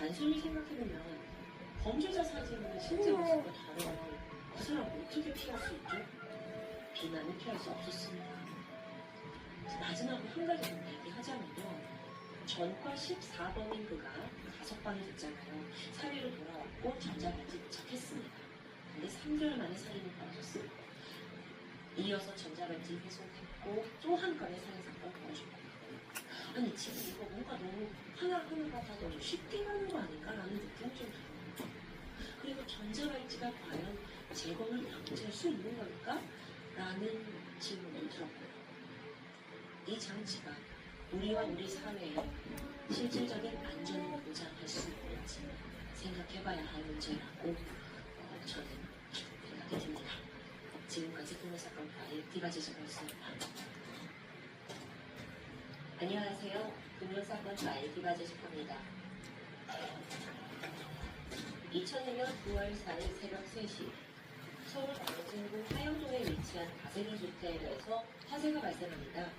단순히 생각해보면 범죄자 사진은 실제 모습과 다른 그 사람 어떻게 피할 수 있죠? 비난을 피할 수 없었습니다. 마지막으로 한 가지 더 얘기하자면요. 전과 14번인 그가 5방을 됐잖아요. 사회로 돌아왔고 전자발찌 도착했습니다. 근데 3개월 만에 살인을 벌였습니다. 이어서 전자발찌 훼손했고 또 한 건의 살인사건 벌어졌고, 아니 지금 이거 뭔가 너무 하나하나가 다 너무 쉽게 가는 거 아닌가라는 느낌이 좀 들어요. 그리고 전자발찌가 과연 재건을 방지할 수 있는 걸까? 라는 질문이 들었고요. 이 장치가 우리와 우리 사회의 실질적인 안전을 보장할 수 있는지 생각해봐야 할 문제라고 저는 생각이 듭니다. 지금까지 금요사건과의 디바제시였습니다. 안녕하세요. 금요사건과의 디바제시입니다. 2002년 9월 4일 새벽 3시 서울 광진구 하영동에 위치한 다세대 주택에서 화재가 발생합니다.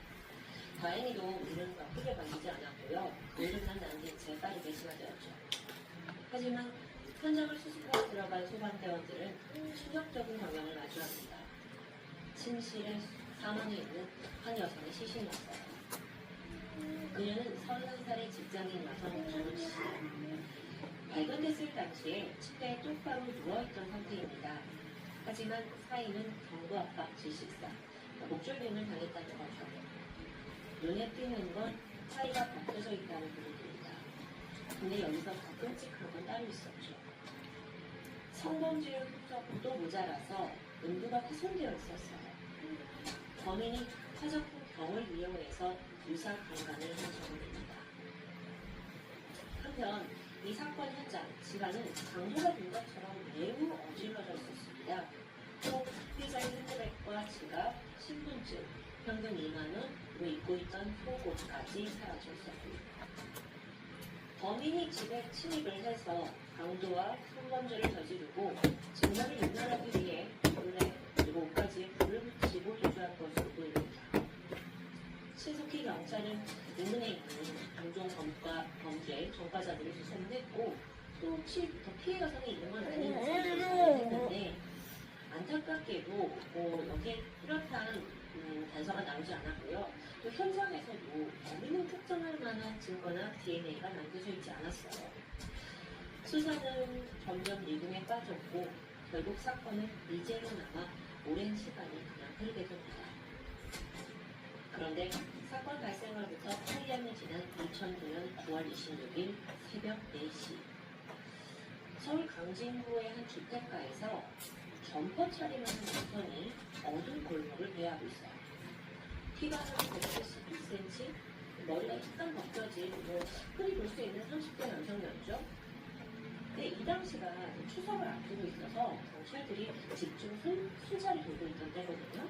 다행히도 우리는 크게 걸리지 않았고요. 오름만 남긴 채 빠르게 진화되었죠. 하지만 현장을 수습하러 들어간 소방대원들은 충격적인 광경을 마주합니다. 침실에 사망해 있는 한 여성의 시신이었어요. 그녀는 31살의 직장인 여성 조은 씨. 발견됐을 당시에 침대에 똑바로 누워있던 상태입니다. 하지만 사인은 경부압박 질식사, 목줄병을 당했다는 거죠. 눈에 띄는 건 사이가 벗겨져 있다는 부분입니다. 근데 여기서 더 끔찍한 건 따로 있었죠. 성범죄의 흔적도 모자라서 음부가 훼손되어 있었어요. 범인이 화장품 병을 이용해서 유사 강간을 한 정황입니다. 한편 이 사건 현장 집안은 강도가 된 것처럼 매우 어질러져 있었습니다. 또 피해자의 핸드백과 지갑, 신분증, 현금 2만원으로 입고 있던 속옷까지 사라져 있었고요. 범인이 집에 침입을 해서 강도와 성범죄를 저지르고 증거를 인멸하기 위해 물에 그리고 옷까지 불을 붙이고 도주한 것으로 보입니다. 신속히 경찰은 인근에 있는 강종 범죄 전과자들을 수송했고 또 혹시 더 피해 여성이 있는 건 아닌지 조사했는데 안타깝게도 여기에 뚜렷한 단서가 나오지 않았고요. 또 현장에서도 범인을 특정할 만한 증거나 DNA가 남겨져 있지 않았어요. 수사는 점점 미궁에 빠졌고 결국 사건은 이제는아마 오랜 시간이 그냥 흐르게 됩니다. 그런데 사건 발생으로부터 8년이 지난 2009년 9월 26일 새벽 4시 서울 강진구의 한 주택가에서 점퍼 차림하는 남성이 어두운 골목을 배회하고 있어요. 키가 한 172cm, 머리가 약간 벗겨진 흔히 볼 수 있는 30대 남성이었죠. 근데 이 당시가 추석을 앞두고 있어서 경찰들이 집중 순찰을 돌고 있던 때거든요.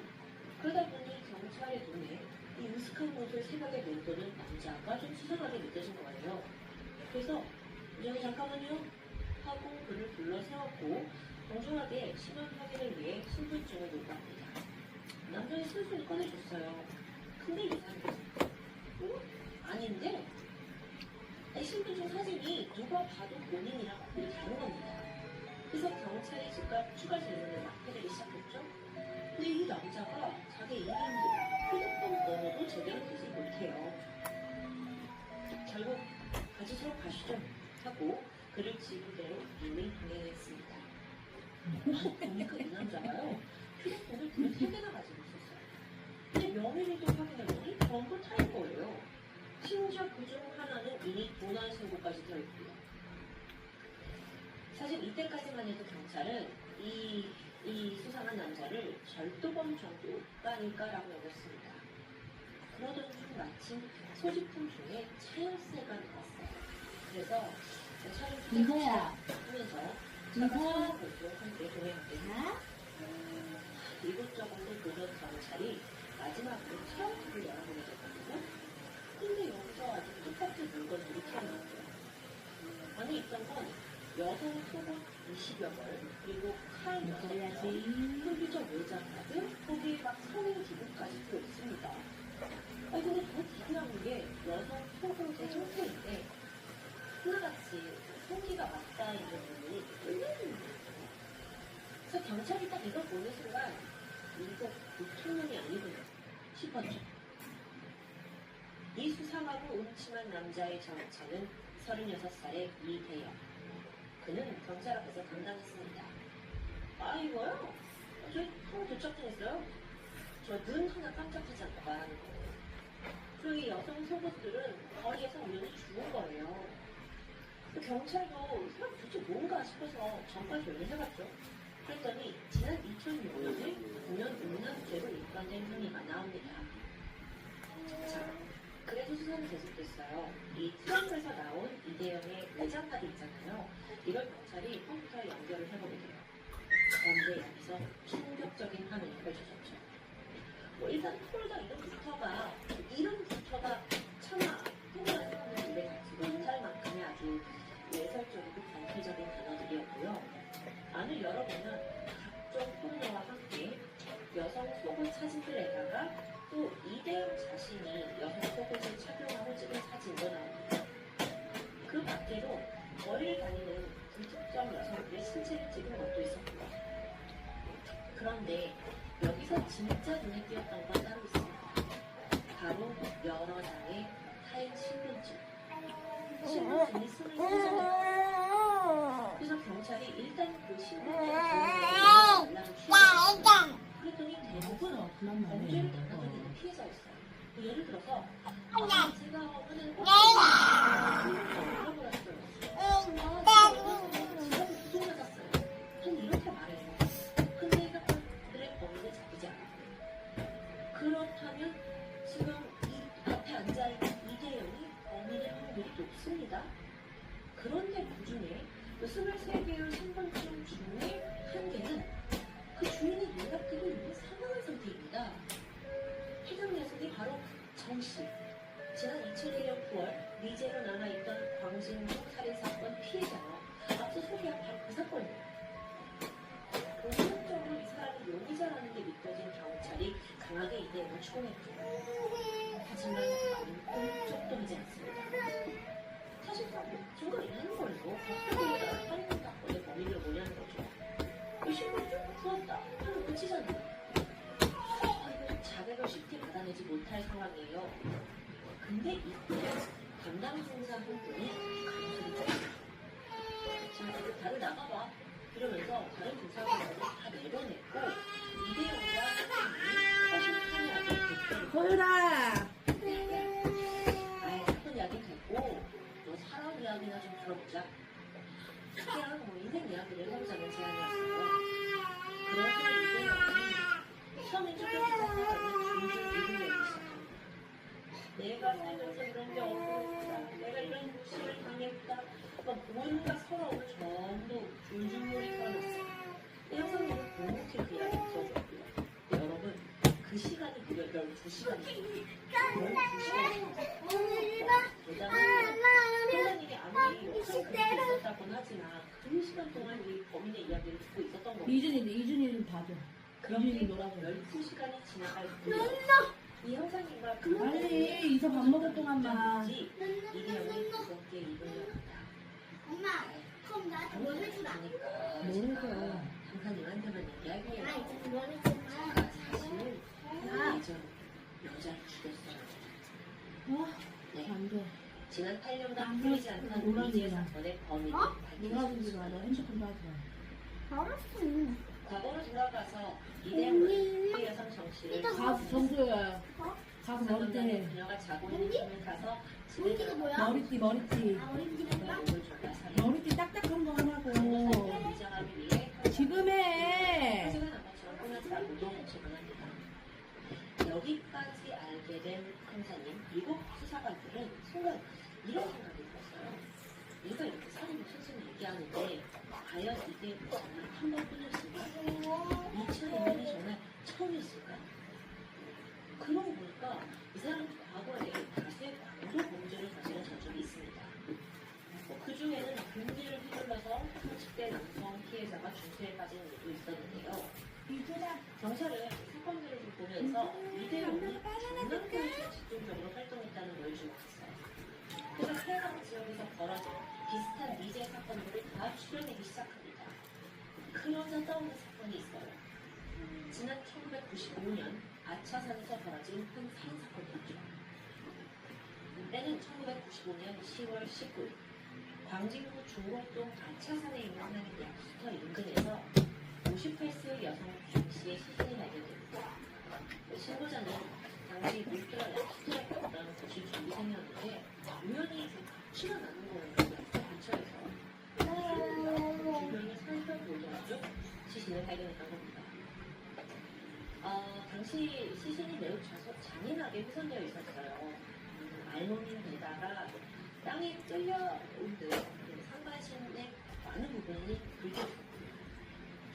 그러다 보니 경찰의 눈에 이 으슥한 곳을 새벽에 맴도는 남자가 좀 수상하게 느껴진 거예요. 그래서 저기 잠깐만요 하고 그를 불러 세웠고 정중하게 신원 확인을 위해 신분증을 요구합니다. 남성이 슬슬 꺼내줬어요. 근데 이상해요. 아닌데? 신분증 사진이 누가 봐도 본인이랑 거의 다른 겁니다. 그래서 경찰이 즉각 추가 질문을 막 해내기 시작했죠. 근데 이 남자가 자기 이름도 휴대폰 번호도 제대로 되지 못해요. 결국 같이 서로 가시죠 하고 그를 지구대로 이미 동행했습니다. 보니까 이 남자가요 휴대폰을 3개나 가지고 있었어요. 근데 명의를도 확인해보니 전부 타인 거예요. 심지어 그중 하나는 이미 도난 신고까지 되어있고요. 사실 이때까지만 해도 경찰은 이 수상한 남자를 절도범 정도가 아닐까라고 여겼습니다. 그러던 중 마침 소지품 중에 차열세가 나왔어요. 그래서 차를 이거야. 하면서 이거? 차가 걸고 함께 동행합니다. 이곳저곳을 보던 경찰이 마지막으로 차원을 열어보게 됐거든요. 근데 여기서 아주 똑같은 물건들이 튀어나왔어요. 안에 있던 건 여성 속옷 20여 벌, 그리고 칼 6개, 컴퓨터 외장하드, 거기에 막 성인 기부까지 들어있습니다. 아니 근데 더 특이한 게 여성 속옷의 형태인데 하나같이 흉기가 맞닿아 있는 부분이 뚫려있는 거예요. 그래서 경찰이 딱 이걸 보는 순간 이거 보통령이 아니구나 싶었죠. 이 수상하고 음침한 남자의 정체는 36살의 이대영. 그는 경찰 앞에서 당당했습니다. 아 이거요? 저희 한번 도착했어요. 저 눈 하나 깜짝하지 않고 말하는 거예요. 그리고 이 여성 속옷들은 거리에서 우연히 죽은 거예요. 경찰도 사람 도대체 뭔가 싶어서 전과 조회를 해봤죠. 그랬더니 지난 2006년에 공연 음란죄로 입건된 혐의가 나옵니다. 자, 그래서 수사는 계속됐어요. 이 트럼프에서 나온 이대영의 외장 카드 있잖아요. 이걸 경찰이 컴퓨터에 연결을 해보게 돼요. 그런데 여기서 충격적인 화면이 펼쳐졌죠. 뭐 일단 폴더 이름부터가 차마 통일한 사람의 입에 닿지 못할 만큼의 아주 예설적이고 경쾌적인 단어들이었고요. 안을 열어보면 각종 포르노와 함께 여성 속옷 사진들에다가 또 이대영 자신이 여성 속옷을 착용하고 찍은 사진도 나옵니다. 그 밖에도 거리를 다니는 불특정 여성들의 신체를 찍은 것도 있었고요. 그런데 여기서 진짜 눈에 띄었던 건 따로 있습니다. 바로 여러 장의 타인 신분증. 신분증이 쓰는 신분증이었어요. 그래서 경찰이 일단 그 신분증 연락을 주셨어요. 그랬더니 대부분 범죄를 당하고 있는 피해자였어요. 예를 들어서 제가 오늘 신분증을 잃어버렸어요. 지갑을 부동맞았어요. 전 이렇게 말해요. 근데 사건들의 범인을 잡히지 않았고요. 그렇다면 지금 이 앞에 앉아있는 이대영이 범인의 확률이 높습니다. 그런데 그 중에 23개의 신분증 중에 한 개는 그 주인이 놀랍게도 이미 사망한 상태입니다. 해당 녀석이 바로 정씨. 지난 2001년 9월 미제로 남아있던 광진구 살인사건 피해자요. 앞서 소개한 바로 그 사건이에요. 본능적으로 이 사람이 용의자라는 게 느껴진 경찰이 강하게 이대영을 추궁했죠. 하지만 꿈쩍도 하지 않습니다. 사실상 증거 있는 걸로 법정에다가 살인 사건의 범인을 뭐냐는 거죠. 그 신분증 부었다 하면 끝이잖아요. 이거 자백을 쉽게 받아내지 못할 상황이에요. 근데 이때 담당 중사 한 분이 간소리죠. 자, 다들 나가봐. 이러면서 다른 조사관들을 다 내려냈고 이대영과 사건이 허심탄회하게 소율아! 아예 사건 이야기 됐고 너 사람 이야기나 좀 들어보자. 그냥 뭐 인생 이야기를 해보자는 제안이었어요. 그래서 이대영은 처음엔 쫓겨서 사건을 줄줄 읽으려기 시작합니다. 내가 살면서 이런 게 없었다. 내가 이런 무시를 당했다. 온갖 서러움을 전부 줄줄이 털어놨어요. 형사님은 묵묵히 그 이야기 들어줬고요. 여러분, 그 시간이 무려 12시간이에요. 12시간이에요. 대단한 형사님이 아무리 욕심을 그렇게 있었다고는 하지만 그 시간 동안 이 범인의 이야기를 듣고 있었던 겁니다. 이준이는 봐줘. 그렇게 놀아줘. 12시간이 지나갈 무렵 이 형사님과 그 빨리 이서 밥 먹을 동안만. 이대영이 무겁게 입을 열었다. 엄마, 그럼 나한테 뭘 해주라? 뭘 해줘? 형사님한테만 얘기할게요. 나 이제 뭘 해주라? 사실은 예전 여자를 죽였어요. 네. 안 돼. 지난 8년간 안 풀리지 돼. 않던 놀아주지 미제 마. 사건의 범인을 놀아주지 마. 너 밝혀주셨어요. 핸드폰도 하지 마. 알았어. 과거로 돌아가서 이대영은 그 여성 정씨를 가수 정수야. 가수 머리띠 해. 그녀가 자고 있는 집을 가서 집에 머리띠가 뭐야? 머리띠. 아, 어린이집에 있다? 몸을 졸라 살해. 머리띠 딱딱한 거 하라고. 위장하기 위해 지금 해. 하지만 아까처럼 끝나지 노동책을 합니다. 여기까지 알게 된 형사님 그리고 수사관들은 순간 이런 생각이 들었어요. 얘가 이렇게 살인을 천천히 얘기하는데 과연 이게 정말 한 번 끊었을까? 2002년이 정말 처음이었을까? 그러고 보니까 이 사람은 과거에 다수의 강도 범죄를 저지른 전적이 있습니다. 그 중에는 금지를 휘둘러서 30대 남성 피해자가 중태에 빠진 일도 있었는데요. 경찰은 사건들을 좀 보면서 이대영이 장난감에서 집중적으로 활동했다는 걸 주목했어요. 그래서 해당 지역에서 벌어진 비슷한 미제 사건들을 다 추려내기 시작합니다. 그러자 떠오르는 사건이 있어요. 지난 1995년 아차산에서 벌어진 한 살인 사건이었죠. 때는 1995년 10월 19일 광진구 중곡동 아차산에 있는 한 약수터 인근에서 58세 여성 X씨의 시신이 발견됩니다. 신고자는 당시 물들어 약수터에 갔던 거실 준비생이었는데 우연히 피가 나는 거예요. 약수터 근처에서 주변을 살펴보던 중 시신을 발견했던 겁니다. 당시 시신이 매우 잔인하게 훼손되어 있었어요. 알몸인데다가 땅에 끌려온 듯 상반신의 많은 부분이 붉어졌고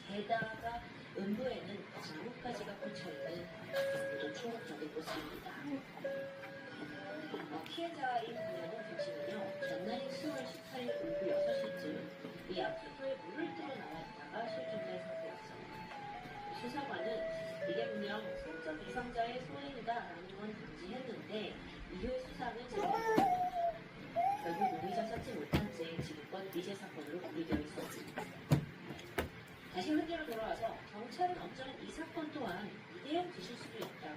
게다가 음부에는 나뭇가지가 꽂혀있는 모두 충격적인 모습입니다. 피해자인 김현우 씨는요, 전날인 10월 18일 오후 6시쯤 이 약수터에 물을 뜨러 나왔다가 실종된 상태였어요. 수사관은 이게 분명 성적 이상자의 소행이다라는 건 감지했는데 이후의 수사는 제기됐습니다. 결국 용의자 찾지 못한 채 지금껏 미제 사건으로 분리되어 있었습니다. 다시 현재로 돌아와서 경찰은 어쩌면 이 사건 또한 이대형 짓일 수도 있다고